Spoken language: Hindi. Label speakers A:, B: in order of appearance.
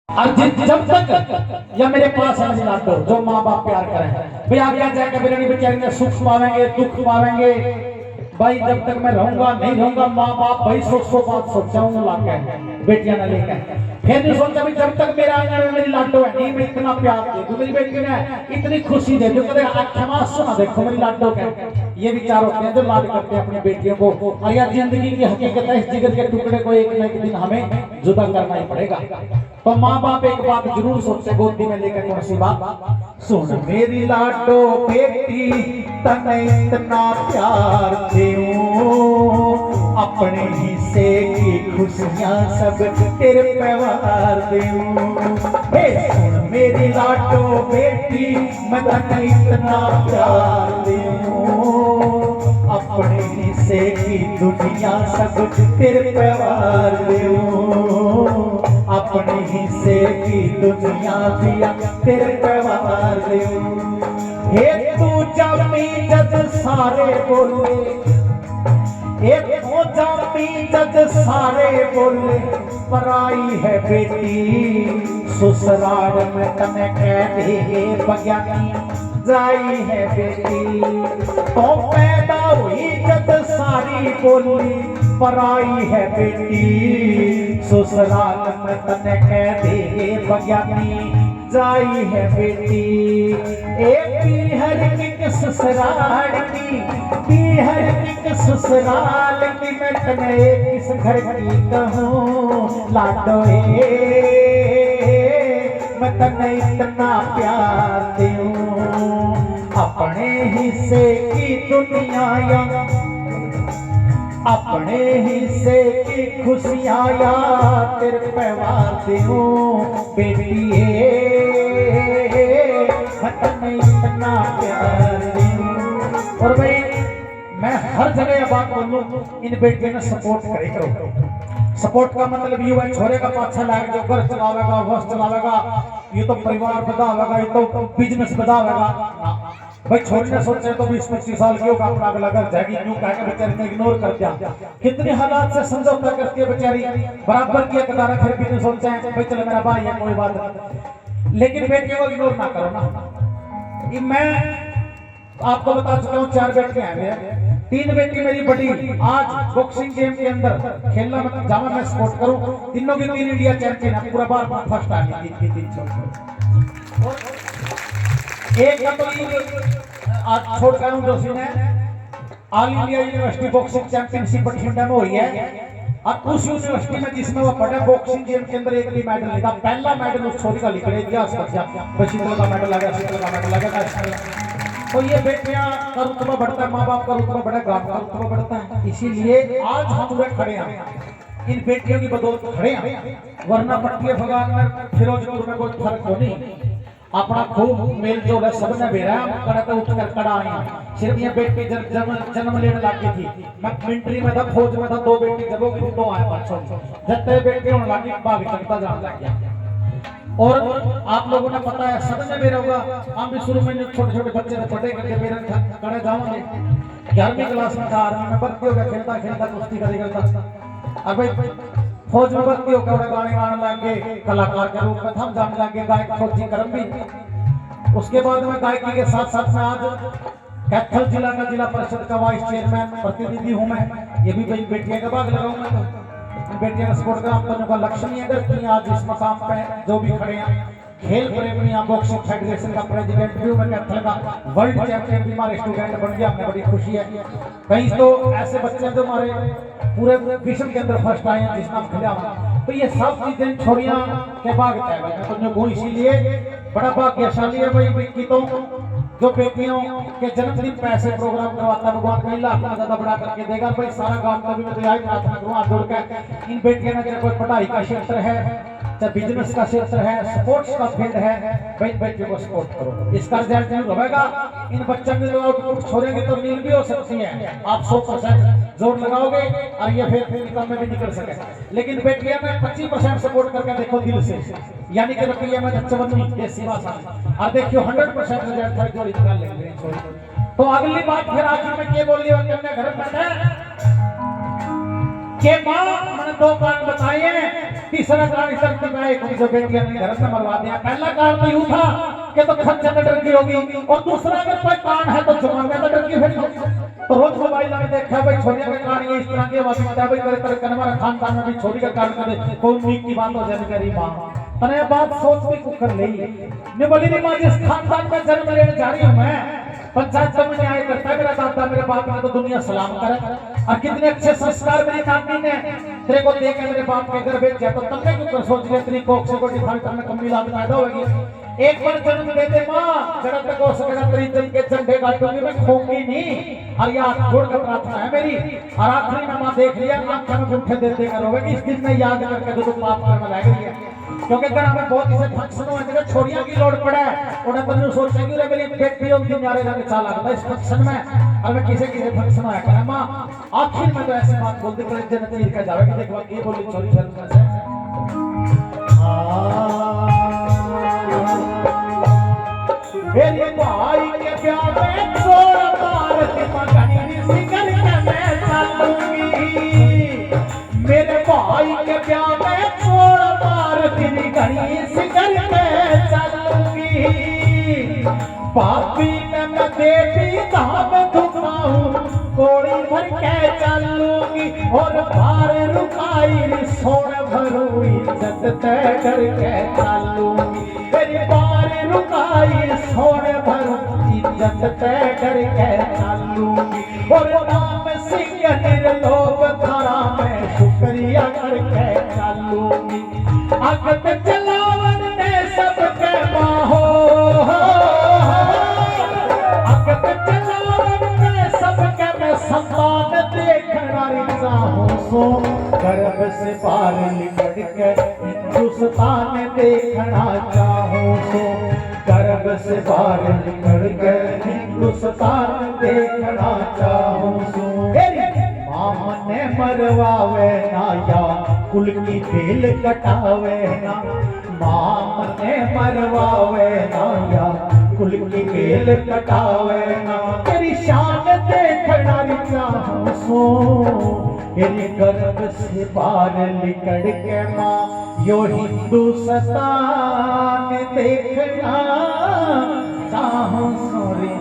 A: और जब तक या मेरे पास है लाडो जो माँ बाप प्यार करें भाई आगे जाएगा बेचारी बेचारी सुख पावेंगे दुख पावेंगे भाई जब तक मैं रहूंगा नहीं रहूंगा माँ बाप भाई सौ बात सोचाऊंगा लाके बेटियां न लेकर फिर नहीं सोचा भी जब तक मेरा आंगन में मेरी लाडो है नहीं मैं इतना प्यार दे दूं मेरी बेटी ने इतनी खुशी दे दूं कदे आंखें सुना देखो मेरी लाडो के ये विचार होते हैं जो लाड करते हैं अपनी बेटियों को और यह जिंदगी की हकीकत है इस जिगर के टुकड़े को एक न एक दिन हमें जुदा करना ही पड़ेगा। तो माँ बाप एक बात जरूर सोचे गोदी में लेकर कौन सी बात सुन मेरी लाडो बेटी तने इतना प्यार दूं अपने हिस्से की खुशियां सब तेरे पैवार दूं हे सुन मेरी लाडो बेटी मैं तने इतना प्यार दूं अपने हिस्से की दुनिया सब तेरे पैवार दूं अपने हिस्से की दुनिया दिया तेरे पैवार दूं हे तू जामी जज सारे बोले एक हो जामी जज सारे बोले पराई है बेटी ससुराल में तने कह दे बज्ञानी जाई है बेटी तो पैदा हुई जब सारी बोली पराई है बेटी ससुराल में तने कह दे बज्ञानी जाई है बेटी एक बिहर की ससुराल की बिहर की ससुराल की मैं तने किस घर की कहूँ लाडो मैं तने इतना प्यार दूं अपने हिस्से की दुनिया अपने हिस्से की खुशियां या तेरे पैवार दूं बेटी मैं तने इतना प्यार दूं। और भाई मैं हर जगह बात बोलूं इन बेटियों ने सपोर्ट करे करो। सपोर्ट का मतलब ये है छोरे का पाछा लाएगा जो घर चलावेगा बस चलावेगा ये तो परिवार बढ़ावेगा ये तो बिजनेस बढ़ावेगा भाई छोरे ने सोचे तो 20-25 साल की होगा अपना अगला घर जाएगी यूं कह के बेचारी ने इग्नोर कर दिया कितने हालात से समझौता करती है बेचारी बराबर की अदारा फिर भी नहीं सोचते हैं भाई चलो मेरा भाई है कोई बात नहीं लेकिन बेटियों को इग्नोर ना करो ना। ये मैं आपको बता चुका हूँ 4 बेटियां हैं मेरे 3 बेटी मेरी बड़ी आज बॉक्सिंग गेम के अंदर खेलना में जामा मैं सपोर्ट करूं तीनों की 3 इंडिया चैंपियन है पूरा बार फर्स्ट आ गई थी 3 और एक का तो आज छोड़ गया हूं जोशी ने all India university boxing championship Bathinda में हुई है और उस यूनिवर्सिटी में जिसमें वो पढ़ा बॉक्सिंग गेम के अंदर एक भी मेडल लेता पहला मेडल उस छोरी का निकले इतिहास का शीतल का मेडल लगा शीतल का मेडल लगा। तो ये बेटियां का रुतबा बढ़ता है माँ बाप का रुतबा बढ़ा गांव का रुतबा बढ़ता है इसीलिए आज हम लोग खड़े हैं इन बेटियों की बदौलत खड़े हैं वरना पट्टिया भगवान में फिरोजपुर में कोई फर्क हो नहीं अपना खूब मेल जोल है सबने बेरा कड़ा पे उठ कर कड़ा आया सिर्फ ये बेटी जन्म लेने लगी थी मैं मिलिट्री में था फौज में था 2 बेटी जब वो 2 आए बच्चों जब तक बेटी होने लगी भाग चलता जाने लग गया। और आप लोगों ने पता है सबने मेरा होगा हम भी शुरू में छोटे छोटे बच्चे ने पढ़े करके मेरे कड़े जाओगे 11वीं क्लास में था आर्मी में भर्ती हो गया खेलता खेलता कुश्ती करता अब भाई फौज में भर्ती होकर गाने गाने लगे कलाकार के रूप में हम जाने लगे गायक फौजी कर्म भी। उसके बाद में गायकी के साथ साथ में आज कैथल जिला का जिला परिषद का वाइस चेयरमैन प्रतिनिधि हूँ मैं ये भी बेटियां का भाग लगाऊं मैं तो बेटियां का सपोर्ट का हम का लक्ष्य नहीं अगर आज इस मकाम पे जो भी खड़े हैं खेल प्रेमी बॉक्सिंग फेडरेशन का प्रेसिडेंट भी मैं कैथल का वर्ल्ड चैंपियन भी हमारे स्टूडेंट बन गया हमें बड़ी खुशी है। कई तो ऐसे बच्चे जो हमारे पूरे विश्व के अंदर फर्स्ट आए हैं जिसमें खिला तो ये सब चीजें छोड़ियां के भाग तो इसीलिए बड़ा भाग्यशाली है भाई की तो जो बेटियों के जन्मदिन पे ऐसे प्रोग्राम करवाता भगवान कहीं लाख ज्यादा बड़ा करके देगा भाई सारा गांव का भी मैं तो यही प्रार्थना करूँ हाथ जोड़ के इन बेटियों ने चाहे कोई पढ़ाई का क्षेत्र है चाहे बिजनेस का क्षेत्र है स्पोर्ट्स का फील्ड है भाई बेटियों को सपोर्ट करो इसका रिजल्ट जरूर होगा। इन बच्चों के जो आउटपुट छोड़ेंगे तो नील भी हो सकती है आप 100% जोर लगाओगे और ये फिर निकल में भी निकल सके लेकिन बेटियां में 25% सपोर्ट करके देखो दिल से यानी कि रुपये में 54 ये सीमा और देखियो 100% रिजल्ट है जो निकाल लेंगे। तो अगली बात फिर आज में क्या बोल रही है घर में के मां मैंने 2 बात बताए तीसरा कारण इस धरती में एक जो बेटियां ने घर में मरवा दिया। पहला कारण तो यूं था कि तो खर्चा में डर की होगी, और दूसरा अगर कोई कारण है तो जवान में तो डर की होगी। तो रोज मोबाइल में देखा भाई छोरी का कारण ये इस तरह की बात है भाई, करे करे कनवा खानदान में भी छोरी का कारण करे कोई नीक की बात हो जाए मेरी मां तने बात सोच के कुकर ले ने बोली नी मां जिस खानदान में जन्म लेने जा रही हूं मैं, पंचायत में न्याय करता है मेरा दादा मेरे बाप ने तो दुनिया सलाम करे, और कितने अच्छे संस्कार मेरी नानी ने तेरे को देके मेरे बाप के घर भेज दिया, तो तब मैं क्यों सोच लिया तेरी कोख से कोई डिफॉल्ट में कमी लाभ पैदा होगी। एक बार जन्म दे दे मां, जड़ा तक हो सकेगा तेरी जन के झंडे काटूंगी मैं, खोऊंगी नहीं। और यार जोड़ कर प्रार्थना है मेरी, और आखिरी में मां देख लिया आंख में गुंठे देते करोगे इस दिन में याद करके जो तुम पाप करने लग रही है, क्योंकि घर हमें बहुत ऐसे फंक्शन हुए मेरे छोरियां की लोड पड़ा है, उन्हें तो सोचेंगे रे मेरी बेटी उनकी न्यारे रंग चा लगता इस फंक्शन में, और मैं किसी किसी फंक्शन में आया मां आखिर में तो ऐसे बात बोलते कर जन्नत चीर का जावे कि देखो ये बोली छोरी शर्म से मेरे भाई के प्यार में छोड़ पार की पगड़ी सिंगर के मैं चलूंगी, मेरे भाई के प्यार में छोड़ पार की घड़ी सिंगर के चलूंगी, पापी में मैं देवी धाम दुखाऊं गोली भर के चलूंगी, और पार रुकाई सोन भरू इज्जत डर के चलूंगी, मेरी पार रुकाई सोन भरू इज्जत डर के चलूंगी, और नाम सिंह निर्लोभ धारा में शुक्रिया करके चलूंगी, अगत चलावन ने सबके बाहो, अगत चलावन ने सबके मैं संतान देखना चाहूं सो, गर्भ से बाहर निकल के हिंदुस्तान देखना चाहूं सो, गर्भ से बाहर निकल के हिंदुस्तान देखना चाहूं सो, माम ने मरवावे ना या कुल की तेल कटावे ना, माम ने मरवावे ना या कुल की तेल कटावे ना, तेरी शान देखना चाहूं सो, तेरे गर्भ से बाहर निकल के मां यो हिंदुस्तान देखना चाहूं सो रे।